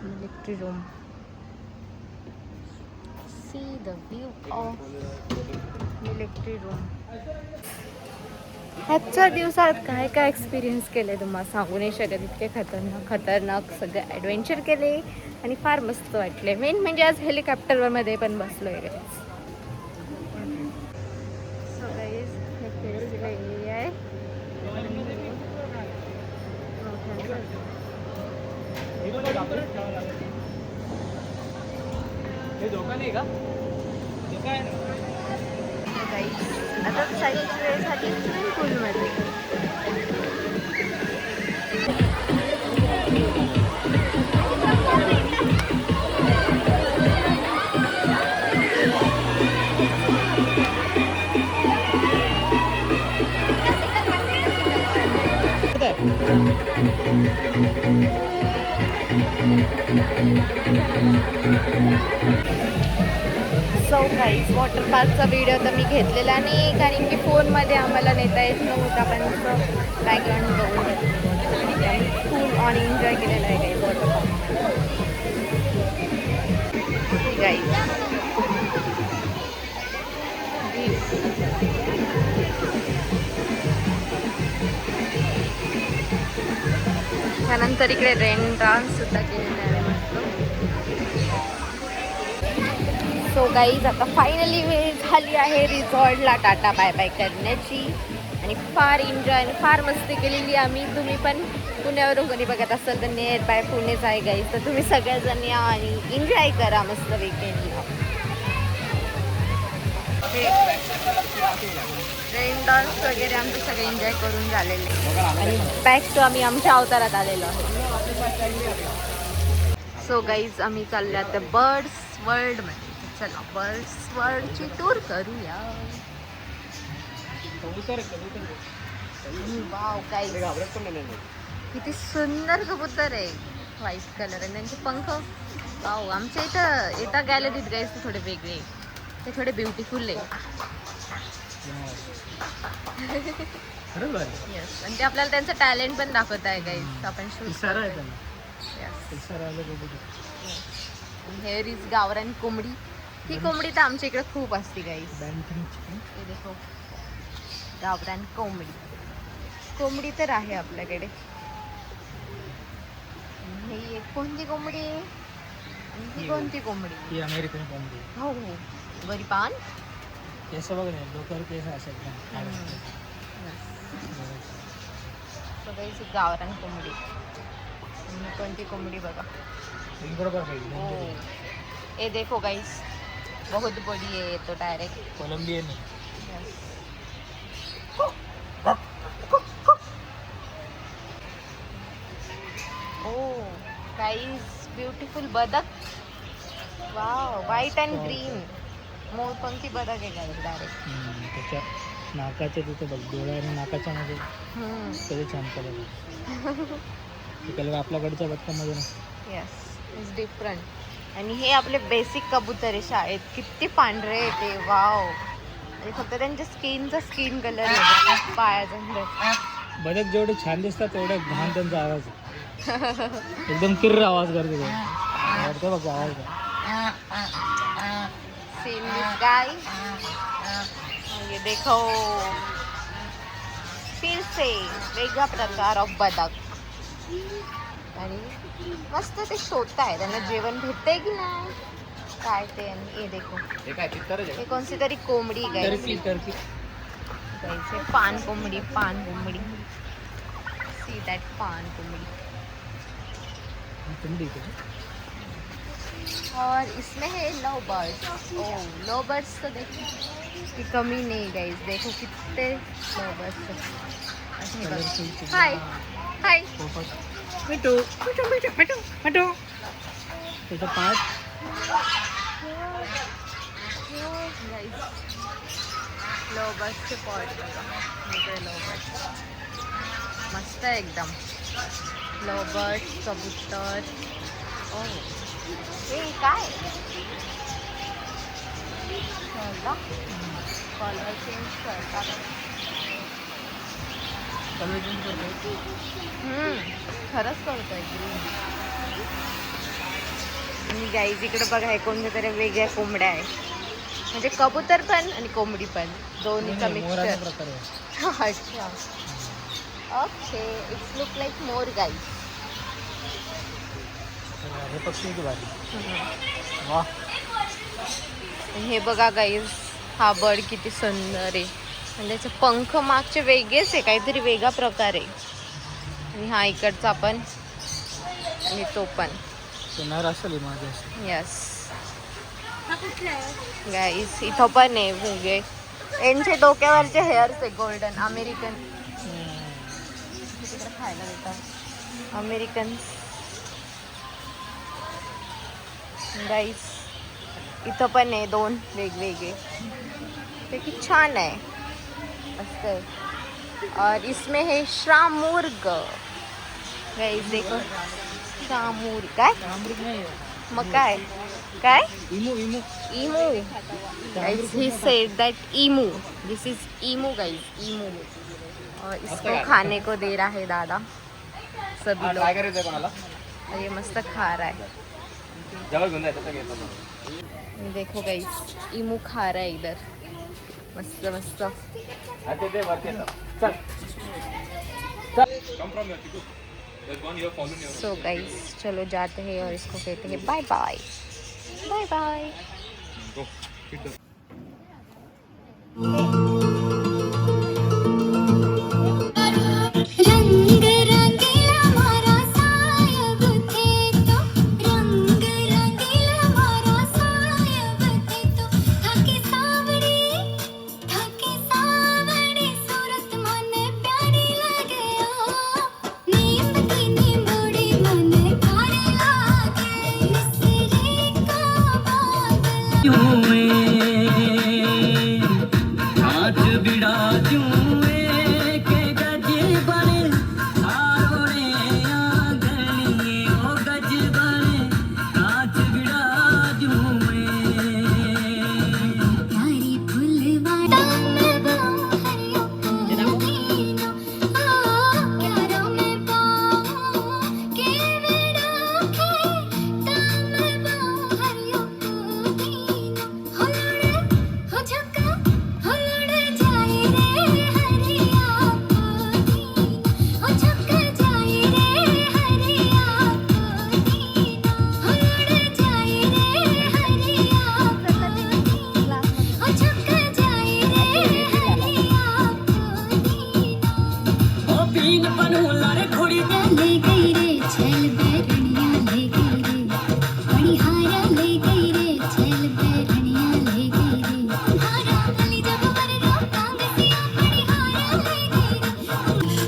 Military room. See the view of military room. ह्याच्या दिवसात काय काय एक्सपिरियन्स केले तुम्हाला सांगू नाही शकत. इतके खतरनाक सगळे ॲडव्हेंचर केले आणि फार मस्त वाटले. मेन म्हणजे आज हेलिकॉप्टरमध्ये पण बसलो आहे गाईज. सो गाईज हे फिरायला एरिया आहे. आता साईडची वेळ झाली स्विमिंग पूलमध्ये. सो गाईज वॉटर पार्कचा व्हिडिओ तर मी घेतलेला नाही कारण की फोनमध्ये आम्हाला नेता येत नव्हतं. आपण बॅकग्राऊंड बघून फुल ऑन एन्जॉय केलेला आहे गाईज वॉटर पार्क गाईज. त्यानंतर इकडे रेन डान्स सुद्धा केलेला आहे मस्त. सो गाईज आता फायनली वेळ झाली आहे रिसॉर्टला टाटा बाय बाय करण्याची. आणि फार एन्जॉय आणि फार मस्ती केलेली आम्ही. तुम्ही पण पुण्यावरून कोणी बघत असाल तर नियर बाय पुणेच आहे गाईज. तर तुम्ही सगळेजण या आणि एन्जॉय करा मस्त विकेंडला. रेन डान्स वगैरे आमचे सगळे एन्जॉय करून झालेले आणि बॅक टू आम्ही आमच्या अवतारात आलेलो आहोत. सो गाईज आम्ही चालले आता बर्ड्स वर्ल्डमध्ये. चला बर्ड्स वर्ल्डची टूर करूया. वाव गाईज किती सुंदर कबूतर आहे. व्हाईट कलर आणि त्यांचे पंख. वाव आमच्या इथं गॅलरीत गाईज ते थोडे वेगळे. ते थोडे ब्युटिफुल आहे. येस आणि ते आपल्याला त्यांचं टॅलेंट पण दाखवत आहे गाईज. आपण शूट हेअर इज गावरान कोंबडी. ही कोंबडी तर आमच्या इकडे खूप असते गाईज. हे देखो गावरान कोंबडी. कोंबडी तर आहे आपल्याकडे. ही एक कोणती कोंबडी आहे आणि ही कोणती कोंबडी. ही अमेरिकन कोंबडी. हो हो बरी पान केस बघ ना डोक्यावर केस असेल. सगळी गावरान कोंबडी. कोणती कोंबडी बघा. हो ये देखो गाइस बहुत बड़ी है ये तो डायरेक्ट कोलंबियन है. ओ गाइस ब्यूटीफुल बदक. वाव व्हाईट अँड ग्रीन मोरपंखी बदक आहे गाइस डायरेक्ट. त्याच्या नाकाच्या तिथे बघ डोळ्या आणि नाकाच्या मध्ये कधी छान कलर. ते कलर आपल्याकडच्या बदकामध्ये ना. Yes it's different. आणि हे आपले बेसिक कबूतर आहे शाळेत. किती पांढरे आहे ते. वाव आणि फक्त त्यांच्या स्किन कलर आहे पायाचा. बदक जेवढे छान दिसतात तेवढे घाण त्यांचा आवाज आहे. एकदम किर्र आवाज करते वाटतं बघ आवाज. Seen this guy. ये देखो आहे वेगळा प्रकार ऑफ बदक. आणि मस्त ते शोधताय त्यांना जेवण भेटतंय की नाही काय ते. आणि हे देखो हे कोणती तरी कोंबडी गाईस. पान कोंबडी सी दॅट पान कोंबडी. और इसमें है लव बर्ड्स. ओ लव बर्ड्स तो देखो कि कमी नहीं गाइस. देखो कितने लव बर्ड्स. हाय हाय मिठू मिठू मिठू मिठू मिठू त्याचा पाठ. लव बर्ड्सचे पॉट बघा. वेगळे लव बर्ड्स मस्त आहे एकदम. लव बर्ड्स कबूतर. ओ हे काय कलर चेंज करतात. खरंच करतोय ग्रीन. आणि गाईज इकडे बघा हे कोणत्या तरी वेगळ्या कोंबड्या आहे. म्हणजे कबूतर पण आणि कोंबडी पण दोन्हीचा मिक्सचर. अच्छा okay it's look like more guys. हे पक्षी वाह. हे बघा गाईज हा बर्ड किती सुंदर आहे. आणि त्याचे पंख मागचे वेगळेच आहे काहीतरी वेगळा प्रकार आहे. आणि हा इकडचा पण आणि तो पण. यस गाईज इथं पण आहे वेगळे. यांचे डोक्यावरचे हेअर्स आहे गोल्डन. अमेरिकन तिकडे खायला देतात अमेरिकन गाईज. इथं पण आहे दोन वेगवेगळे. ते किती छान आहे मस्त आहे. और इसमें है श्रामुर्ग गाइस. देखो श्रामुर्ग काय मग काय काय emu emu emu guys. He said that emu. This is emu guys. Emu. और इसको खाने को दे रहा है दादा सभी लोग. और ये मस्त खा रहा है. देखो गाइस ईमू खा रहा है इधर मस्त मस्त. सो गाइस चलो जाते हैं और इसको कहते हैं बाय बाय बाय बाय. रंग रंगीला मारा सायब थे तो रंग रंगीला मारा सायब थे तो थाके सावड़ी सूरत मन प्यारी लगे. नीम की नीमोड़ी मन खाने लागे. मिसरी का बादल आज बिड़ा जुए के गज बने आरोड़े आंगनिए ओ गज बने आज बिड़ा जुए. प्यारी फुलवाड़ा में बाहर यो दीनो. क्यारो में पाऊं के वेड़ा के ताम बाहर यो दीनो. होलड़े हो झका होलड़े जाए रे हरिया को दीनो. हो झका जाए रे हरिया को दीनो. होलड़े जाए रे हरिया को दीनो. हो झका जाए रे हरिया को दीनो. ओ बीन बनूला रे घोड़ी दे ले गई रे छल बैरनिया ले गई रे. मणिहारा ले गई रे छल बैरनिया ले गई रे. हारा गली जब बर रो कांगसिया मणिहारा ले गई रे.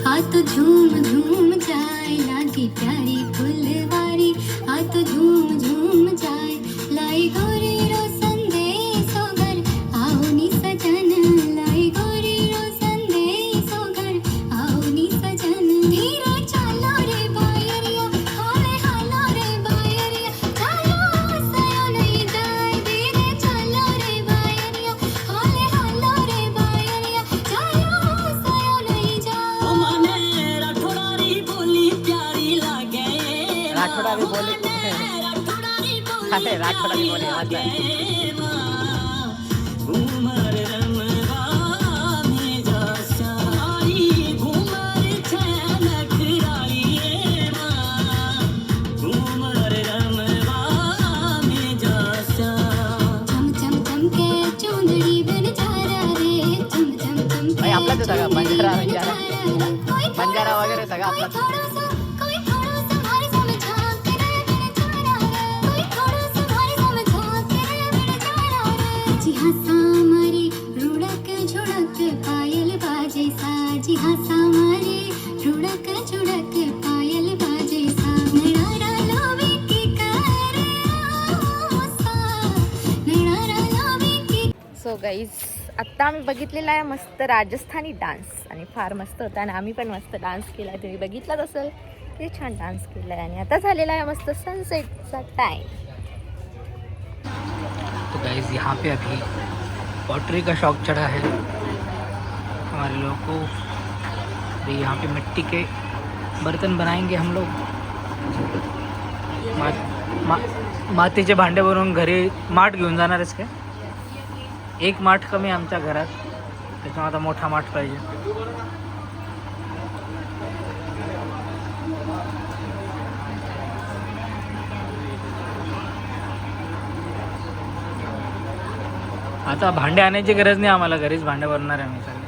हाथ झूम झूम जाए लागी प्यारी फुलवारी. हाथ झूम झूम जाए लाई गोरी रो संदेशो घर. आओ नी सजन लाई गोरी रो संदेशो घर. आओ नी सजन. धीरे चालो रे बायरिया हाले हालो रे बायरिया. चालो सयो नहीं जाए. धीरे चालो रे बायरिया हाले हालो रे बायरिया. चालो सयो नहीं जाए. ओ माने राठौड़ारी बोली प्यारी लागे. राठौड़ारी बोली. राठौड़ारी बोली अरे राठौड़ारी बोली आता है. घूमर रमवा में जा सारी घूमर कोई थोड़ा सा भारी समझा करे मेरे जाना रे कोई थोड़ा सा भारी समझा करे मेरे जाना रे जी हाँ सामरी रुड़क झुड़क पायल बाजे सा जी हाँ सामरी रुड़क झुड़क पायल बाजे सा नैना लावे की करे सा नैना लावे की सो गाईज आत्ता आम्ही बघितलेला आहे मस्त राजस्थानी डान्स आणि फार मस्त होता आणि आम्ही पण मस्त डान्स केला तुम्ही बघितलाच असेल किती छान डान्स केला आहे आणि आता झालेला आहे मस्त सनसेटचा टाइम. तो गाइस यहाँ पे अभी पॉटरी का शौक चढ़ा है हमारे लोगों को. अभी यहाँ पे मिट्टी के बर्तन बनाएंगे हम लोग. मातीचे भांडे बनवून घरी माठ घेऊन जाणारच काय. एक माठ कमी आमच्या घरात त्याच्यामुळे आता मोठा माठ पाहिजे. आता भांडे आणायची गरज नाही आम्हाला घरीच भांडे बनवणार आहे आम्ही सगळे.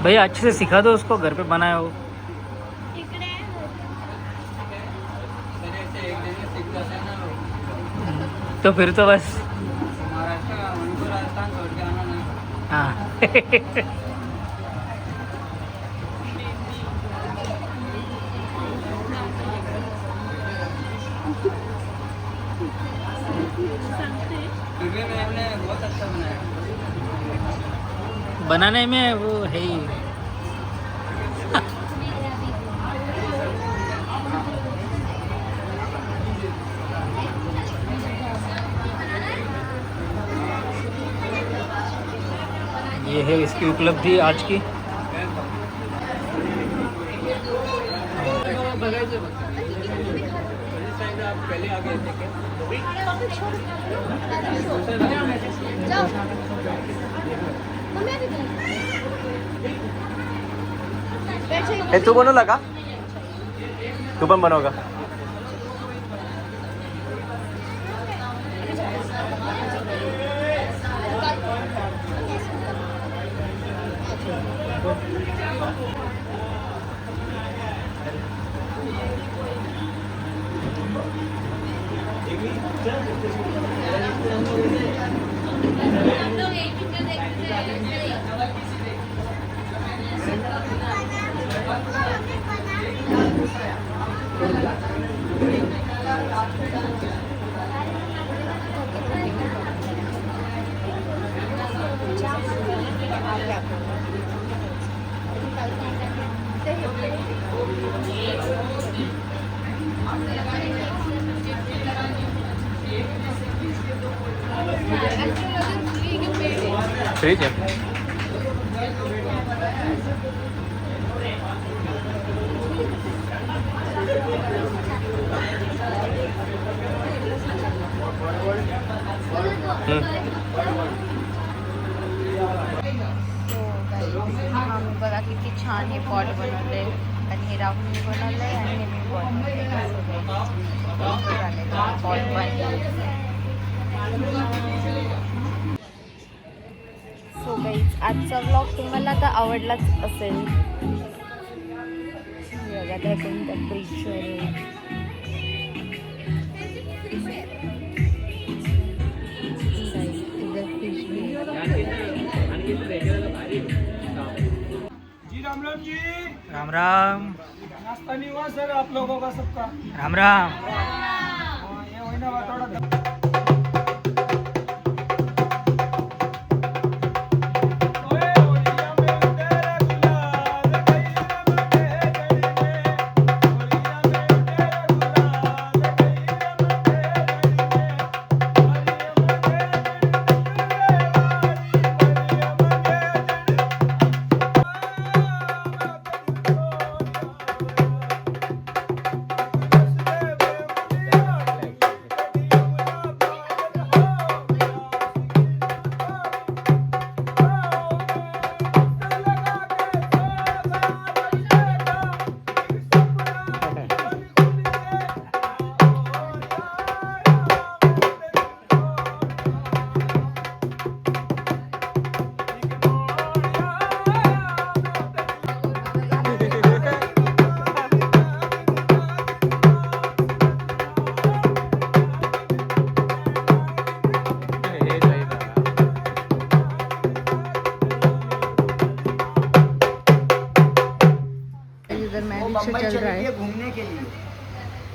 भैया अच्छे से सिखा दो उसको घर पे बनाया हो. तो फिर तो बस हाँ. बनाने में वो है ही. ये है इसकी उपलब्धि आज की. हे तू बनवला का? तू पण बनव का? फ्रीज है. बघा किती छान हे पॉट बनवले आणि हे राहुलने बनवलंय आणि हे मी बनवलंय. पॉट सो गाईज आजचा व्लॉग तुम्हाला आता आवडलाच असेल. बघा त्या कोणत्या ब्रिजवर राम राम. नाश्ता निवास है आप लोगों का सबका. राम राम. ये वही ना थोड़ा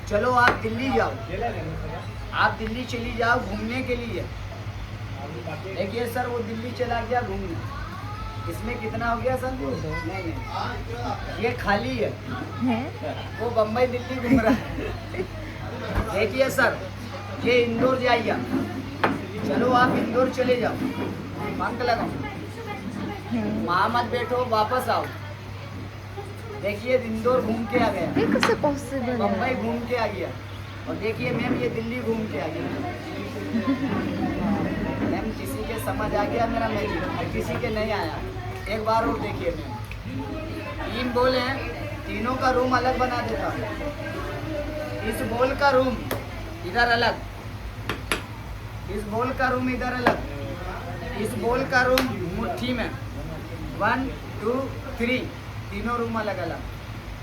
चलो आप दिल्ली जाओ, आप दिल्ली चली जाओ घूमने के लिए। देखिए सर वो दिल्ली चला गया घूमने, इसमें कितना हो गया सर? नहीं ये खाली है, वो बम्बई दिल्ली घूम रहा है। देखिए सर ये इंदौर जाइए, चलो आप इंदौर चले जाओ, पंख लगाओ, वहाँ मत बैठो, वापस आओ। देखिए इंदौर घूम के आ गया, हे कसं पॉसिबल बम्बई आहे? घूम के आ गया, और देखिए मैम ये दिल्ली घूम के आ गया। मैम किसी के समझ आ गया मेरा मैजिक, और किसी के नहीं आया। एक बार और देखिए मैम, 3 बॉल हैं, तीनों का रूम अलग बना देता हूँ। इस बॉल का रूम इधर अलग, इस बॉल का रूम इधर अलग, इस बॉल का रूम मुट्ठी में 1 2 3 तीनों रूम अलग अलग।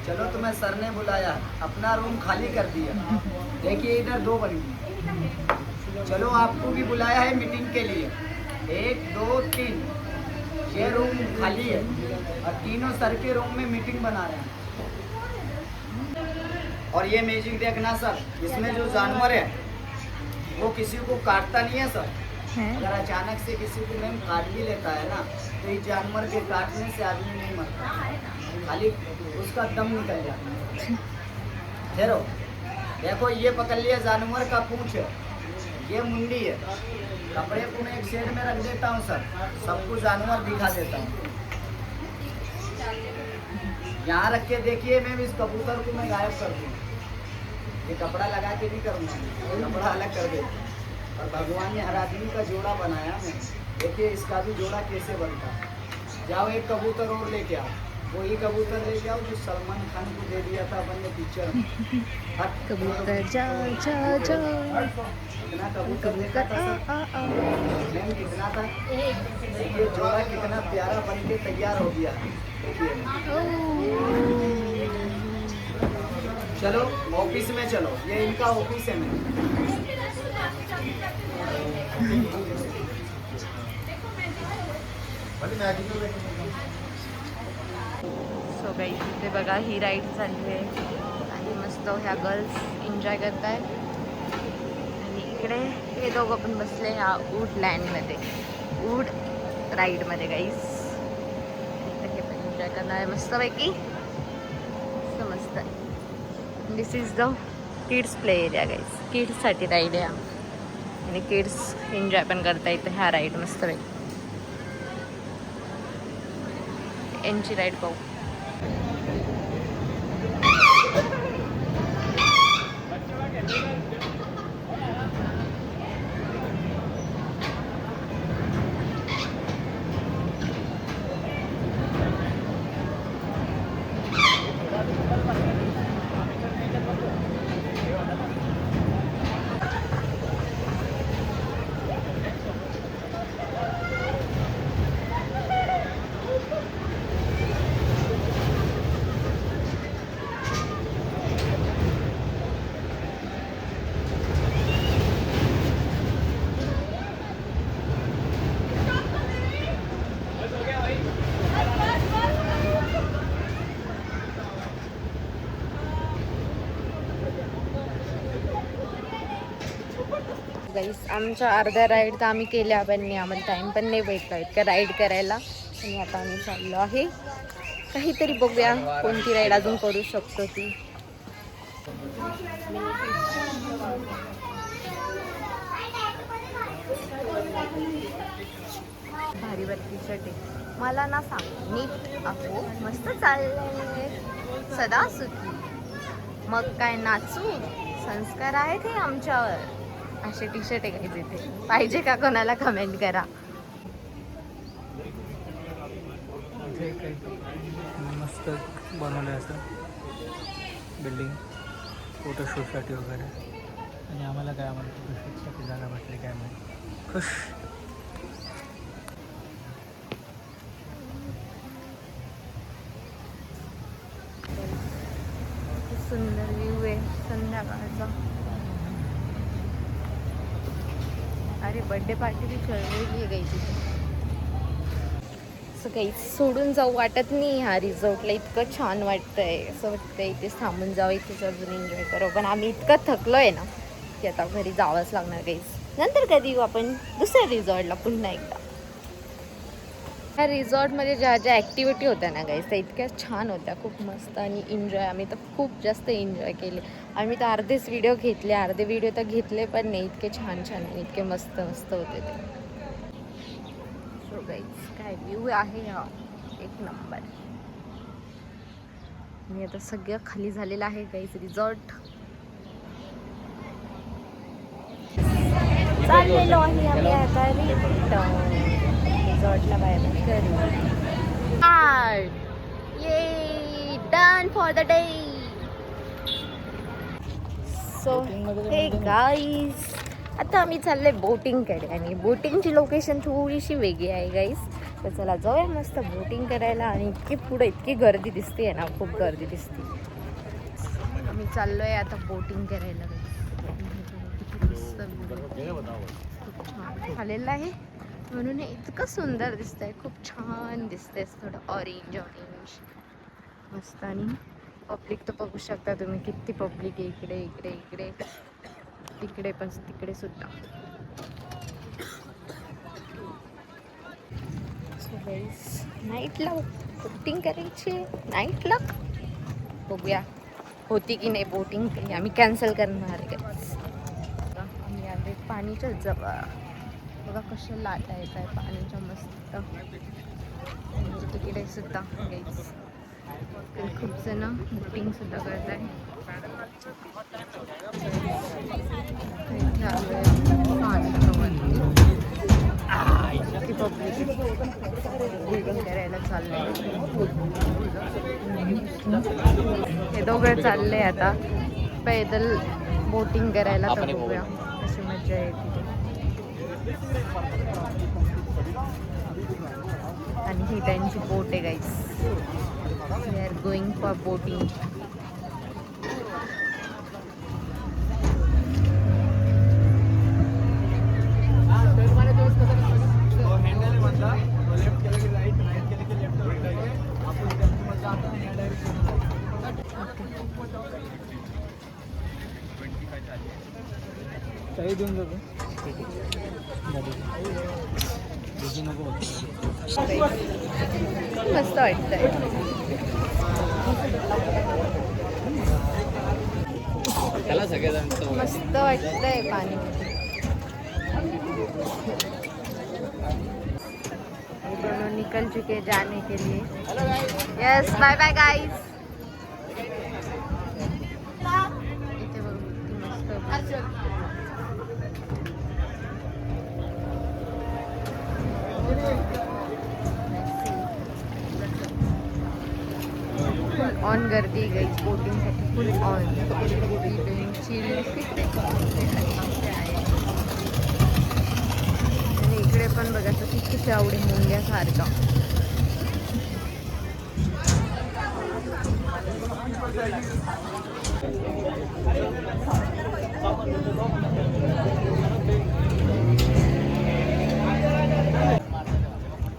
चलो तुम्हें सर ने बुलाया, अपना रूम खाली कर दिया। देखिए इधर 2 बन गई। चलो आपको भी बुलाया है मीटिंग के लिए, 1 2 3 ये रूम खाली है, और तीनों सर के रूम में मीटिंग बना रहे हैं। और ये मैजिक देखना सर, इसमें जो जानवर है वो किसी को काटता नहीं है सर। अगर अचानक से किसी को मैम काट भी लेता है ना, तो इस जानवर के काटने से आदमी नहीं मरता, खाली उसका दम निकल जाता है। ठहरो, देखो ये पकड़ लिया जानवर का पूंछ है, ये मुंडी है। कपड़े को मैं एक शेड में रख देता हूँ सर, सबको जानवर दिखा देता हूँ। यहाँ रख के देखिए मैम, इस कबूतर को मैं गायब कर दूँ। ये कपड़ा लगा के नहीं करूँगा, कपड़ा अलग कर दे। और भगवान ने हर आदमी का जोड़ा बनाया मैं, देखिए इसका भी जोड़ा कैसे बनता है। जाओ एक कबूतर और लेके आओ, वही कबूतर लेके आओ जो सलमान खान को दे दिया था अपन ने पिक्चर में। कबूतर जा जा जा, कितना कबूतर देखा था सर? मैम कितना था? देखिए जोड़ा कितना प्यारा बन के तैयार हो गया। चलो ऑफिस में चलो, ये इनका ऑफिस है मैम। सो गाईज इथे बघा ही राईड चालली आहे आणि मस्त ह्या गर्ल्स एन्जॉय करत आहे। आणि इकडे हे दोघं पण बसले ह्या ऊट लँडमध्ये, ऊट राईडमध्ये गाईज। हे पण एन्जॉय करणार आहे मस्तपैकी, मस्त। This is the kids play area guys, किड्ससाठी राईड आहे आणि किड्स एन्जॉय पण करता येतं ह्या राईड मस्तपैकी। यांची राईड पाहू। गाईस आमच्या अर्ध्या राईड तर आम्ही केल्या, पण नाही आम्हाला टाईम पण नाही भेटला इतकं राईड करायला। आणि आता आम्ही चाललो आहे काहीतरी, बघूया कोणती राईड अजून करू शकतो ती। भारी वरती चटे मला ना सांग नीट, अहो मस्त चाललंय, सदा सुखी, मग काय नाचू, संस्कार आहेत हे आमच्यावर। असे टी शर्ट आहे काही तिथे, पाहिजे का कोणाला कमेंट करा। मस्त बनवलं असं बिल्डिंग फोटोशूटसाठी वगैरे, आणि आम्हाला काय आम्हाला फोटोशूटसाठी जागा भेटली काय माहिती, खुश। सुंदर व्ह्यू आहे संध्याकाळचा। अरे बर्थडे पार्टी भी चल रही है गई थी। असं काही सोडून जाऊ वाटत नाही. ह्या रिसॉर्टला इतकं छान वाटतंय, असं वाटतंय इथेच थांबून जावं, इथेच अजून एन्जॉय करू. पण आम्ही इतकं थकलोय ना की आता घरी जावंच लागणार काहीच. नंतर कधी येऊ आपण दुसऱ्या रिसॉर्टला पुन्हा एकदा. ह्या रिसॉर्टमध्ये ज्या ज्या ॲक्टिव्हिटी होत्या ना गाईस त्या इतक्या छान होत्या, खूप मस्त. आणि एन्जॉय आम्ही तर खूप जास्त एन्जॉय केले. आम्ही तर अर्धेच व्हिडिओ घेतले, अर्धे व्हिडिओ तर घेतले पण नाही. इतके छान छान आणि इतके मस्त मस्त होते ते. सो गाईस काय व्ह्यू आहे हा, एक नंबर. आणि आता सगळं खाली झालेलं आहे गाईस रिसॉर्ट. चाललेलो आहे आम्ही आता रिसॉर्टला बाहेर करू. ये done for the day. So hey guys आता आम्ही चाललोय बोटिंगकडे. आणि बोटिंगची लोकेशन थोडीशी वेगळी आहे गाईस. तर चला जाऊया मस्त बोटिंग करायला. आणि इतकी पुढे इतकी गर्दी दिसते ना, खूप गर्दी दिसते. आम्ही चाललोय आता बोटिंग करायला. आलेलं आहे म्हणून हे इतकं सुंदर दिसतंय, खूप छान दिसतंय. थोडं ऑरेंज ऑरेंज मस्त. आणि पब्लिक तर बघू शकता तुम्ही किती पब्लिक आहे इकडे इकडे इकडे तिकडे पण तिकडे सुद्धा. सो गाईस नाईटला बोटिंग करायची, नाईटला बघूया होती की नाही बोटिंग. आम्ही कॅन्सल करणार आहे गाईस. आम्ही आले पाणीच्या जवळ. बघा कशा लाटा येत आहे पाण्याच्या मस्त. तिकडे सुद्धा गाईस खूप जण बोटिंग सुद्धा करत आहे. बोटिंग करायला चाललंय. हे दोघं चालले आता पैदल बोटिंग करायला. तर बघूया कशी मजा येते. आणि ही त्यांची बोट आहे guys. We are going for boating. काही देऊन जातो मस्त वाटतंय. मस्त वाटतंय पाणी. दोनों निकल चुके जाने के लिए. Yes bye bye guys. इथे बघ किती मस्त. ऑन गर्दी गाईस बोटिंगसाठी, फुल ऑन. आणि इकडे पण बघायचं किती आवडे मुंग्यासारखा.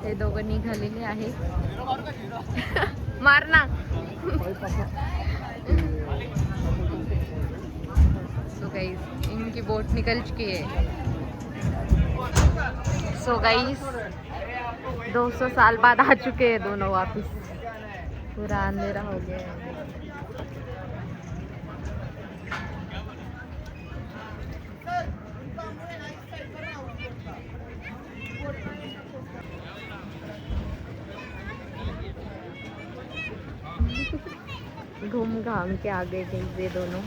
हे दोघं निघालेले आहे. मारना. सो गाइस इनकी बोट निकल चुकी है. सो गाइस 200 साल बाद आ चुके हैं दोनों वापस. पूरा अंधेरा हो गया है. घूम घाम के आगे गए दोनों.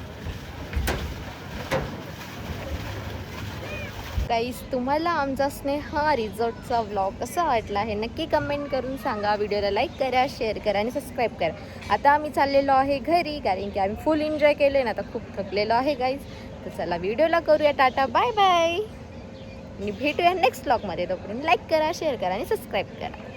गाईस तुम्हाला आमचा स्नेहा रिसॉर्टचा व्लॉग कसा वाटला आहे नक्की कमेंट करून सांगा. व्हिडिओला लाईक करा, शेअर करा आणि सबस्क्राईब करा. आता आम्ही चाललेलो आहे घरी, कारण की आम्ही फुल एन्जॉय केले ना, आता खूप थकलेलो आहे गाईस. तर चला व्हिडिओला करूया टाटा बाय बाय आणि भेटूया नेक्स्ट व्लॉगमध्ये. तोपर्यंत लाईक करा, शेअर करा आणि सबस्क्राईब करा.